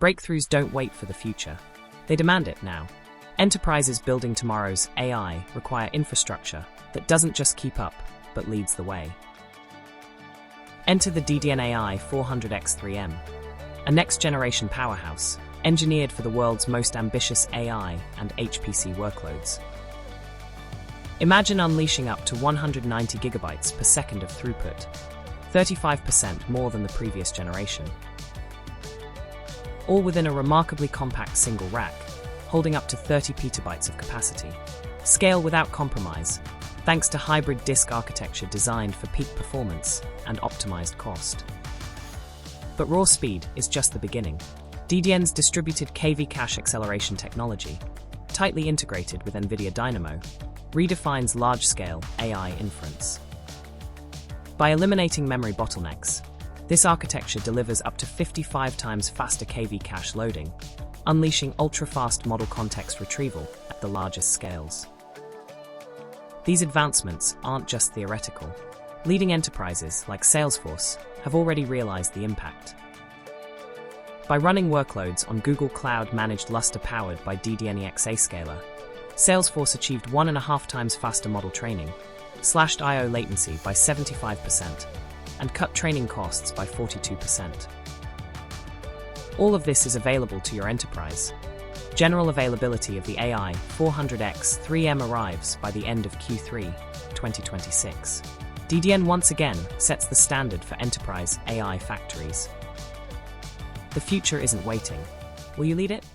Breakthroughs don't wait for the future. They demand it now. Enterprises building tomorrow's AI require infrastructure that doesn't just keep up, but leads the way. Enter the DDN AI400X3M, a next-generation powerhouse engineered for the world's most ambitious AI and HPC workloads. Imagine unleashing up to 190 gigabytes per second of throughput, 35% more than the previous generation. All within a remarkably compact single rack, holding up to 30 petabytes of capacity. Scale without compromise, thanks to hybrid disk architecture designed for peak performance and optimized cost. But raw speed is just the beginning. DDN's distributed KV cache acceleration technology, tightly integrated with NVIDIA Dynamo, redefines large-scale AI inference. By eliminating memory bottlenecks, this architecture delivers up to 55 times faster KV cache loading, unleashing ultra-fast model context retrieval at the largest scales. These advancements aren't just theoretical. Leading enterprises like Salesforce have already realized the impact. By running workloads on Google Cloud-managed Lustre powered by DDN EXAScaler, Salesforce achieved 1.5 times faster model training, slashed I/O latency by 75%, and cut training costs by 42%. All of this is available to your enterprise. General availability of the AI400X3M arrives by the end of Q3 2026. DDN once again sets the standard for enterprise AI factories. The future isn't waiting. Will you lead it?